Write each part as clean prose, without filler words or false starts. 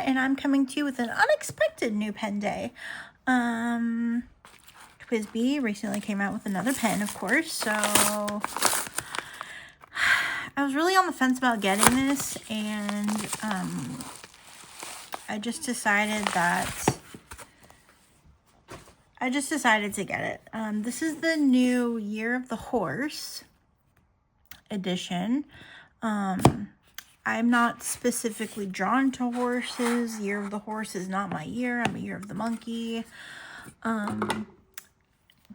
and I'm coming to you with an unexpected new pen day. TWSBI recently came out with another pen, of course, so I was really on the fence about getting this, and I just decided to get it. This is the new Year of the Horse edition. I'm not specifically drawn to horses. Year of the Horse is not my year. I'm a year of the monkey.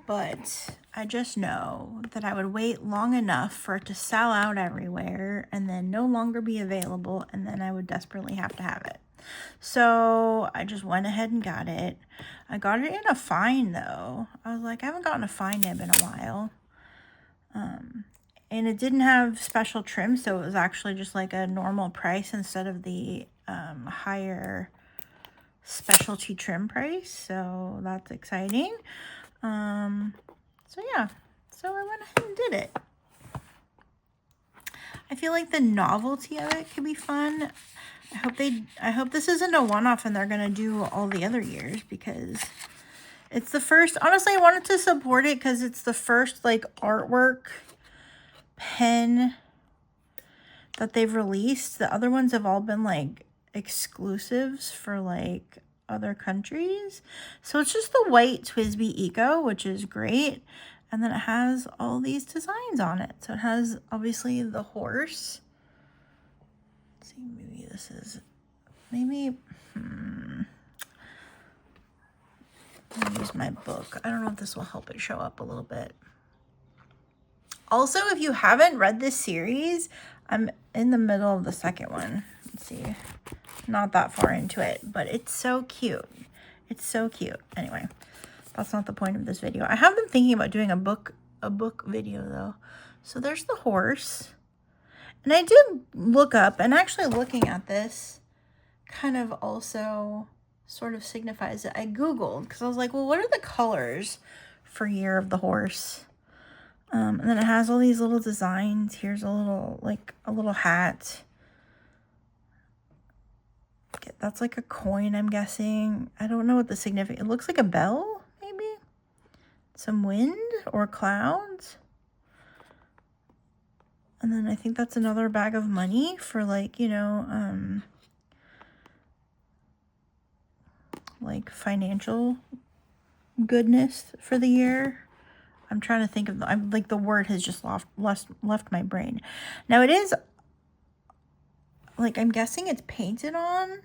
But I just know that I would wait long enough for it to sell out everywhere and then no longer be available, and then I would desperately have to have it. So I just went ahead and got it. I got it in a fine though. I was like, I haven't gotten a fine nib in a while. And it didn't have special trim, so it was actually just like a normal price instead of the higher specialty trim price. So that's exciting. So yeah, so I went ahead and did it. I feel like the novelty of it could be fun. I hope this isn't a one-off and they're gonna do all the other years, because it's the first. Honestly, I wanted to support it because it's the first like artwork pen that they've released. The other ones have all been like exclusives for like other countries. So it's just the white TWSBI Eco, which is great. And then it has all these designs on it. So it has obviously the horse. Let's see, maybe this is, maybe, I'll use my book. I don't know if this will help it show up a little bit. Also, if you haven't read this series, I'm in the middle of the second one. Let's see. Not that far into it, but it's so cute. It's so cute. Anyway, that's not the point of this video. I have been thinking about doing a book video though. So there's the horse. And I did look up, and actually looking at this kind of also sort of signifies it. I Googled because I was like, well, what are the colors for Year of the Horse? And then it has all these little designs. Here's a little hat. That's like a coin, I'm guessing. I don't know what the significance. It looks like a bell, maybe. Some wind or clouds. And then I think that's another bag of money for like, you know, like financial goodness for the year. I'm trying to think of the word has just left my brain. Now it is like, I'm guessing it's painted on.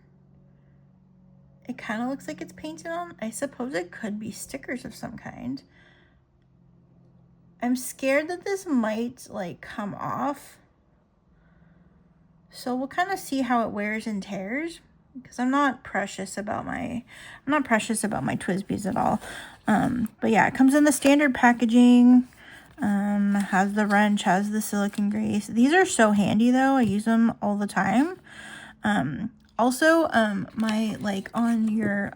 It kind of looks like it's painted on. I suppose it could be stickers of some kind. I'm scared that this might like come off. So we'll kind of see how it wears and tears, because I'm not precious about my TWSBIs at all. But yeah, it comes in the standard packaging. Has the wrench, has the silicone grease. These are so handy though. I use them all the time. Also, my, like, on your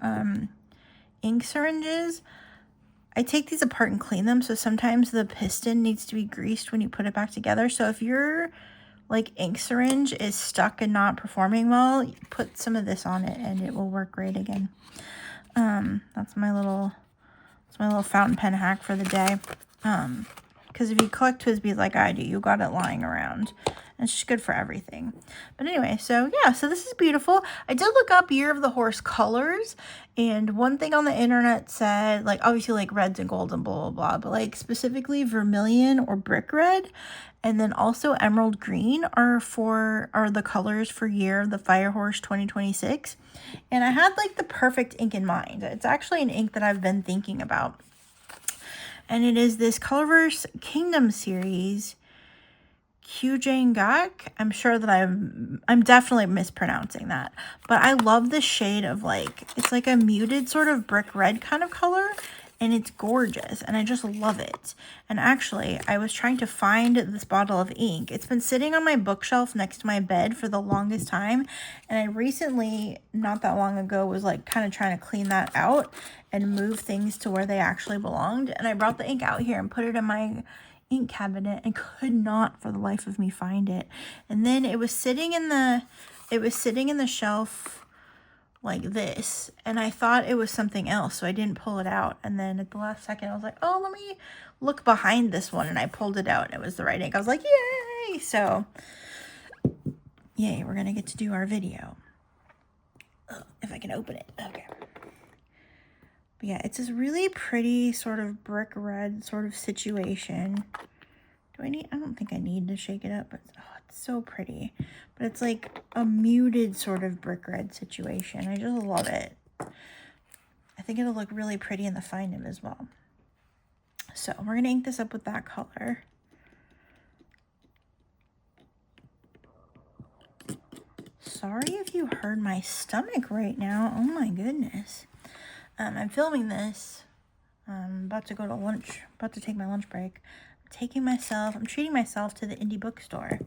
ink syringes, I take these apart and clean them. So sometimes the piston needs to be greased when you put it back together. So if your like ink syringe is stuck and not performing well, you put some of this on it and it will work great again. That's my little fountain pen hack for the day. Because if you collect TWSBIs like I do, you got it lying around. And it's just good for everything. But anyway, so yeah, so this is beautiful. I did look up Year of the Horse colors, and one thing on the internet said, like, obviously like reds and golds and blah, blah, blah, but like specifically vermilion or brick red, and then also emerald green are the colors for Year of the Fire Horse 2026. And I had like the perfect ink in mind. It's actually an ink that I've been thinking about. And it is this Colorverse Kingdom series, Kyujang-gak. I'm sure that I'm definitely mispronouncing that. But I love the shade of like, it's like a muted sort of brick red kind of color. And it's gorgeous. And I just love it. And actually, I was trying to find this bottle of ink. It's been sitting on my bookshelf next to my bed for the longest time. And I recently, not that long ago, was like kind of trying to clean that out and move things to where they actually belonged. And I brought the ink out here and put it in my ink cabinet and could not for the life of me find it. And then it was sitting in the shelf like this, and I thought it was something else, so I didn't pull it out. And then at the last second I was like, oh, let me look behind this one, and I pulled it out and it was the right ink. I was like, yay! So yay, we're gonna get to do our video. If I can open it. Okay. But yeah, it's this really pretty sort of brick red sort of situation. I don't think I need to shake it up, but oh, it's so pretty. But it's like a muted sort of brick red situation. I just love it. I think it'll look really pretty in the fine nib as well. So we're gonna ink this up with that color. Sorry if you heard my stomach right now. Oh my goodness. I'm filming this. I'm about to go to lunch, about to take my lunch break. I'm treating myself to the indie bookstore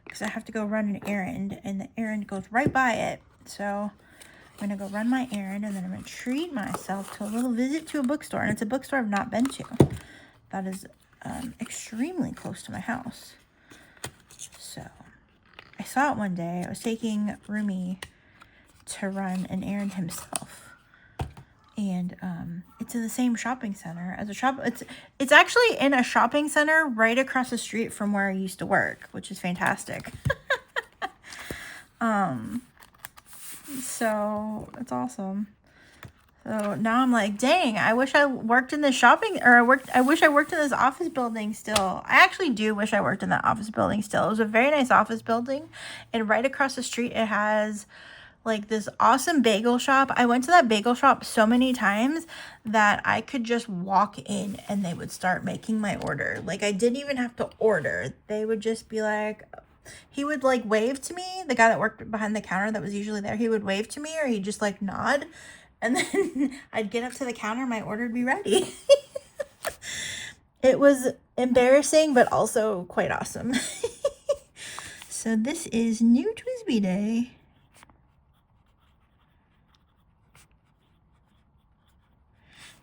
because I have to go run an errand, and the errand goes right by it. So I'm gonna go run my errand, and then I'm gonna treat myself to a little visit to a bookstore. And it's a bookstore I've not been to. That is extremely close to my house. So I saw it one day. I was taking Rumi to run an errand himself. And it's in the same shopping center as a shop. It's actually in a shopping center right across the street from where I used to work, which is fantastic. So it's awesome. So now I'm like, dang, I wish I worked in this I wish I worked in this office building still. I actually do wish I worked in that office building still. It was a very nice office building, and right across the street it has like this awesome bagel shop. I went to that bagel shop so many times that I could just walk in and they would start making my order. Like I didn't even have to order. They would just be like, he would like wave to me. The guy that worked behind the counter that was usually there, he would wave to me, or he'd just like nod. And then I'd get up to the counter, my order would be ready. It was embarrassing, but also quite awesome. So this is New TWSBI Day.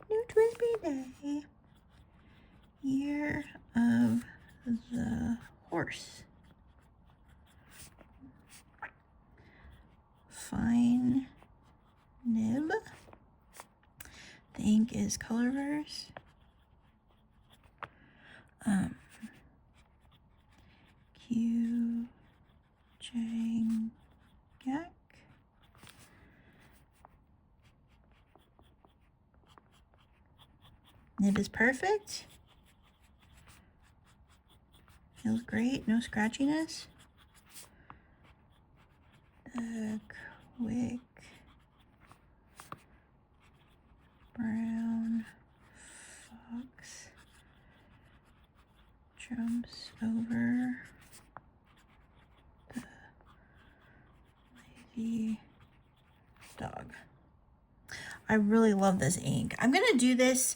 New TWSBI Day, Year of the Horse. Fine nib. The ink is Colorverse. Kyujang-gak. Nib is perfect. Feels great. No scratchiness. The quick brown fox jumps over the lazy dog. I really love this ink. I'm gonna do this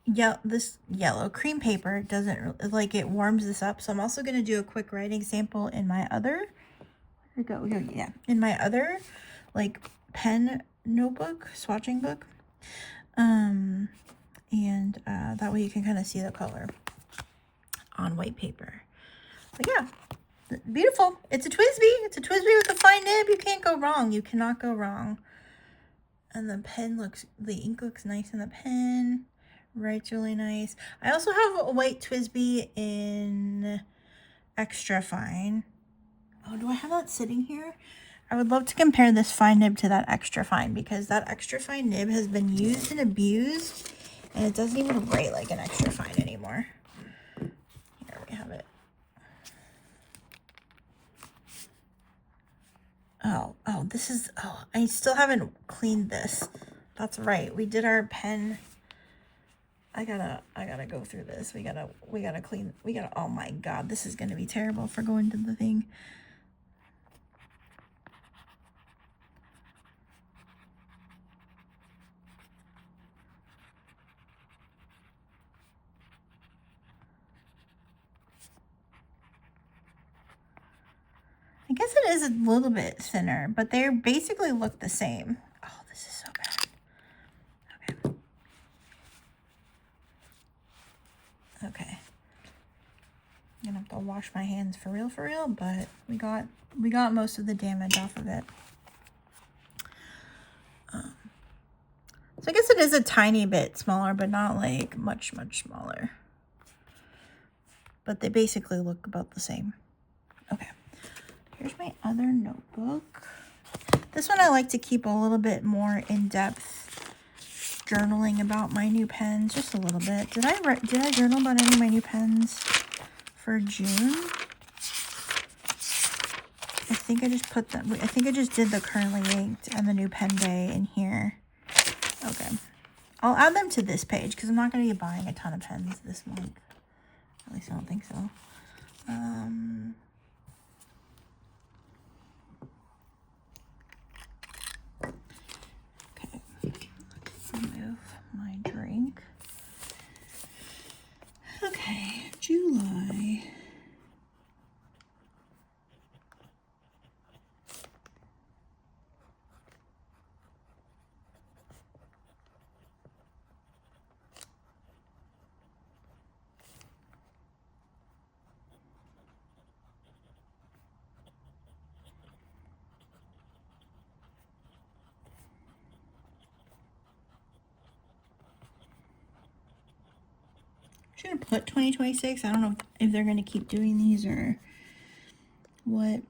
yellow cream paper doesn't like it warms this up. So I'm also gonna do a quick writing sample in my other. In my other like pen notebook, swatching book. And that way you can kind of see the color on white paper. But yeah, beautiful. It's a TWSBI. It's a TWSBI with a fine nib. You can't go wrong. You cannot go wrong. And the ink looks nice in the pen. Writes really nice. I also have a white TWSBI in extra fine. Oh, do I have that sitting here? I would love to compare this fine nib to that extra fine, because that extra fine nib has been used and abused, and it doesn't even write like an extra fine anymore. Here we have it. I still haven't cleaned this. That's right. We did our pen. I gotta go through this. We gotta clean. Oh my God, this is gonna be terrible for going to the thing. I guess it is a little bit thinner, but they basically look the same. Oh, this is so bad. Okay. I'm gonna have to wash my hands for real, but we got most of the damage off of it. So I guess it is a tiny bit smaller, but not like much, much smaller. But they basically look about the same. Okay, here's my other notebook. This one I like to keep a little bit more in-depth journaling about my new pens, just a little bit. Did I journal about any of my new pens for June? I think I just put them, I think I just did the currently inked and the new pen day in here. Okay. I'll add them to this page because I'm not going to be buying a ton of pens this month. At least I don't think so. Okay. Let's remove my drink. Okay. July. I'm going to put 2026. I don't know if they're going to keep doing these or what.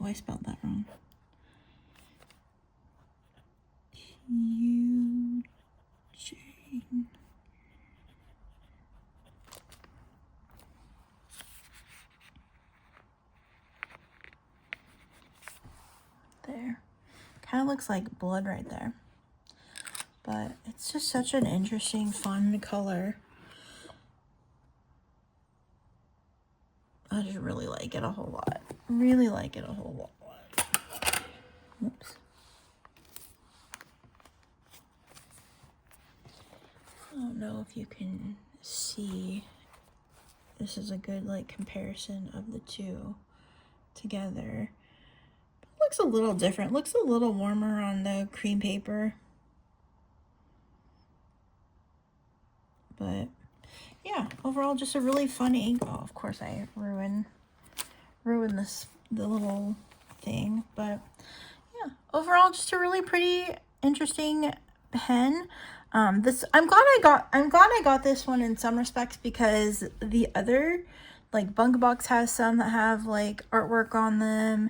Oh, I spelled that wrong. There. Kind of looks like blood right there. But it's just such an interesting, fun color. I just really like it a whole lot. Really like it a whole lot. Oops. I don't know if you can see. This is a good like comparison of the two together. It looks a little different. Looks a little warmer on the cream paper. But yeah, overall just a really fun ink. Oh, of course I ruined the little thing, but yeah, overall just a really pretty interesting pen. I'm glad I got this one in some respects because the other, like Bungbox has some that have like artwork on them.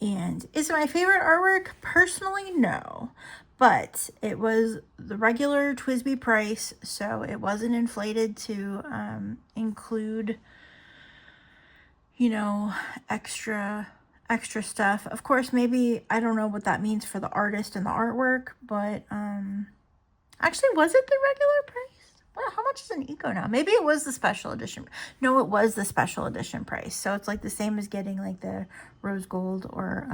And is it my favorite artwork? Personally, no. But it was the regular TWSBI price, so it wasn't inflated to include, you know, extra stuff. Of course, maybe I don't know what that means for the artist and the artwork, but actually, was it the regular price? Well, how much is an Eco now? Maybe it was the special edition. No, it was the special edition price. So it's like the same as getting like the rose gold or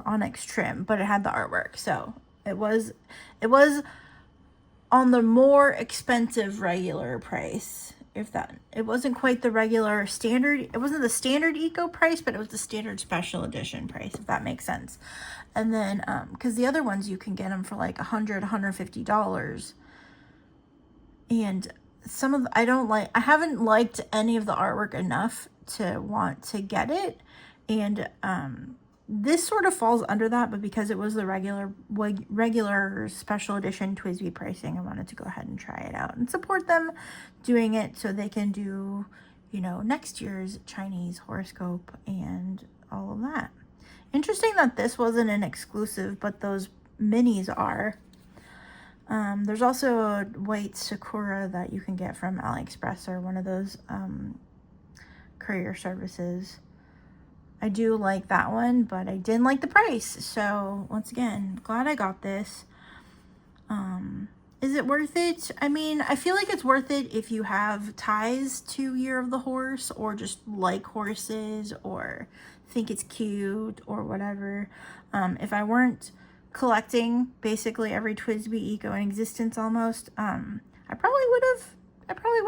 onyx trim, but it had the artwork. So it was on the more expensive regular price. If that, it wasn't quite the regular standard. It wasn't the standard Eco price, but it was the standard special edition price, if that makes sense. And then, because the other ones you can get them for like $150. And some of I haven't liked any of the artwork enough to want to get it. And this sort of falls under that, but because it was the regular special edition TWSBI pricing, I wanted to go ahead and try it out and support them doing it so they can do, you know, next year's Chinese horoscope and all of that. Interesting that this wasn't an exclusive, but those minis are. There's also a white Sakura that you can get from AliExpress or one of those courier services. I do like that one, but I didn't like the price. So once again, glad I got this. Is it worth it? I mean, I feel like it's worth it if you have ties to Year of the Horse or just like horses or think it's cute or whatever. If I weren't collecting basically every TWSBI Eco in existence almost, I probably would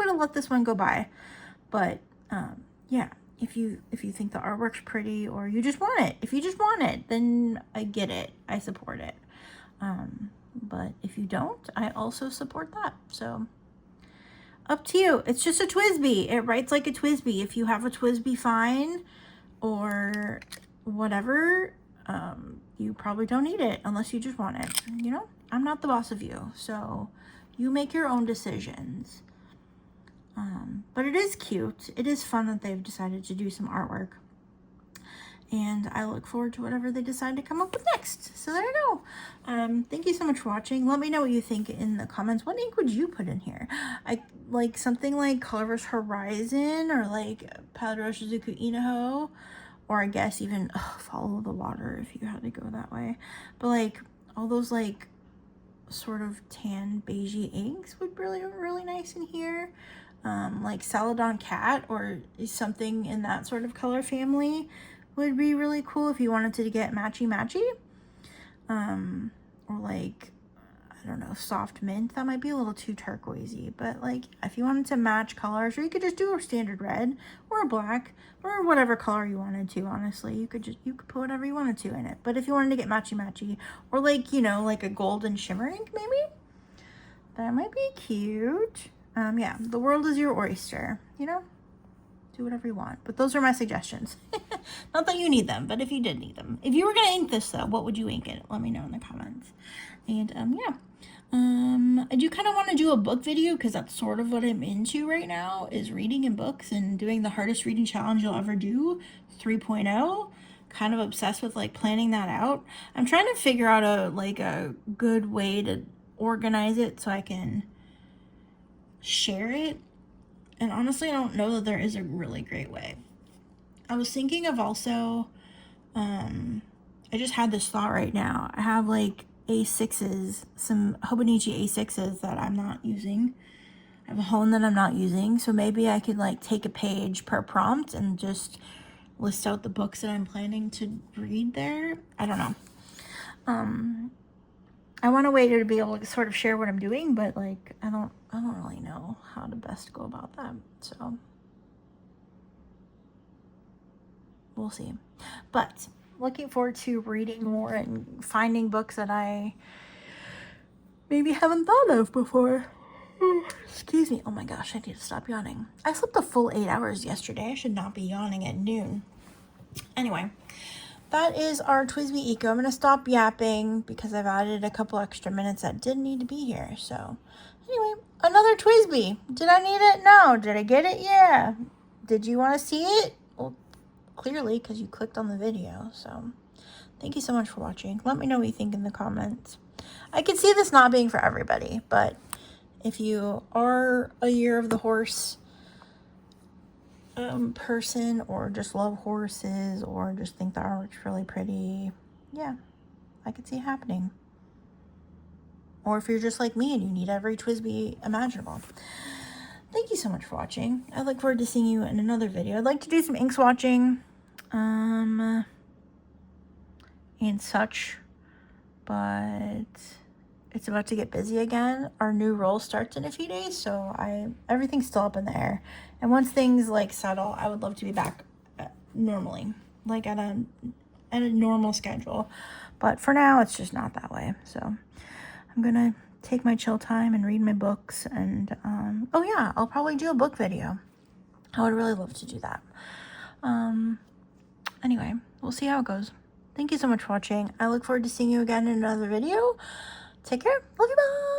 have let this one go by. But yeah, if you think the artwork's pretty or you just want it. If you just want it, then I get it. I support it. But if you don't, I also support that. So up to you. It's just a TWSBI. It writes like a TWSBI. If you have a TWSBI, fine, or whatever, you probably don't need it unless you just want it. You know, I'm not the boss of you, so you make your own decisions. But it is cute. It is fun that they've decided to do some artwork. And I look forward to whatever they decide to come up with next. So there you go. Thank you so much for watching. Let me know what you think in the comments. What ink would you put in here? I like something like Colorverse Horizon or like Padaroshizuku Inaho. Or I guess even Follow the Water if you had to go that way. But like all those like sort of tan beigey inks would really nice in here. Like Celadon Cat or something in that sort of color family would be really cool if you wanted to get matchy. Or like, I don't know, Soft Mint. That might be a little too turquoisey, but like if you wanted to match colors, or you could just do a standard red or a black or whatever color you wanted to, honestly. You could put whatever you wanted to in it. But if you wanted to get matchy or like, you know, like a golden shimmer ink maybe, that might be cute. Yeah, the world is your oyster, you know? Do whatever you want. But those are my suggestions. Not that you need them, but if you did need them. If you were going to ink this, though, what would you ink it? Let me know in the comments. And, yeah. I do kind of want to do a book video because that's sort of what I'm into right now, is reading in books and doing the hardest reading challenge you'll ever do, 3.0. Kind of obsessed with, like, planning that out. I'm trying to figure out a good way to organize it so I can share it. And honestly, I don't know that there is a really great way. I was thinking of also, I just had this thought right now. I have like A6s, some Hobonichi A6s that I'm not using. I have a Hone that I'm not using. So maybe I could like take a page per prompt and just list out the books that I'm planning to read there. I don't know. I want a way to be able to sort of share what I'm doing, but like I don't really know how to best go about that. So we'll see. But looking forward to reading more and finding books that I maybe haven't thought of before. Excuse me. Oh my gosh, I need to stop yawning. I slept a full 8 hours yesterday. I should not be yawning at noon. Anyway. That is our TWSBI Eco. I'm going to stop yapping because I've added a couple extra minutes that didn't need to be here. So, anyway, another TWSBI. Did I need it? No. Did I get it? Yeah. Did you want to see it? Well, clearly, because you clicked on the video. So, thank you so much for watching. Let me know what you think in the comments. I could see this not being for everybody, but if you are a Year of the Horse person, or just love horses, or just think the artwork's really pretty, yeah, I could see it happening. Or if you're just like me and you need every TWSBI imaginable. Thank you so much for watching. I look forward to seeing you in another video. I'd like to do some ink swatching and such, but it's about to get busy again. Our new roll starts in a few days, so everything's still up in the air. And once things like settle, I would love to be back normally, like at a normal schedule. But for now, it's just not that way. So I'm gonna take my chill time and read my books. And oh yeah, I'll probably do a book video. I would really love to do that. Anyway, we'll see how it goes. Thank you so much for watching. I look forward to seeing you again in another video. Take care. Love you. Bye.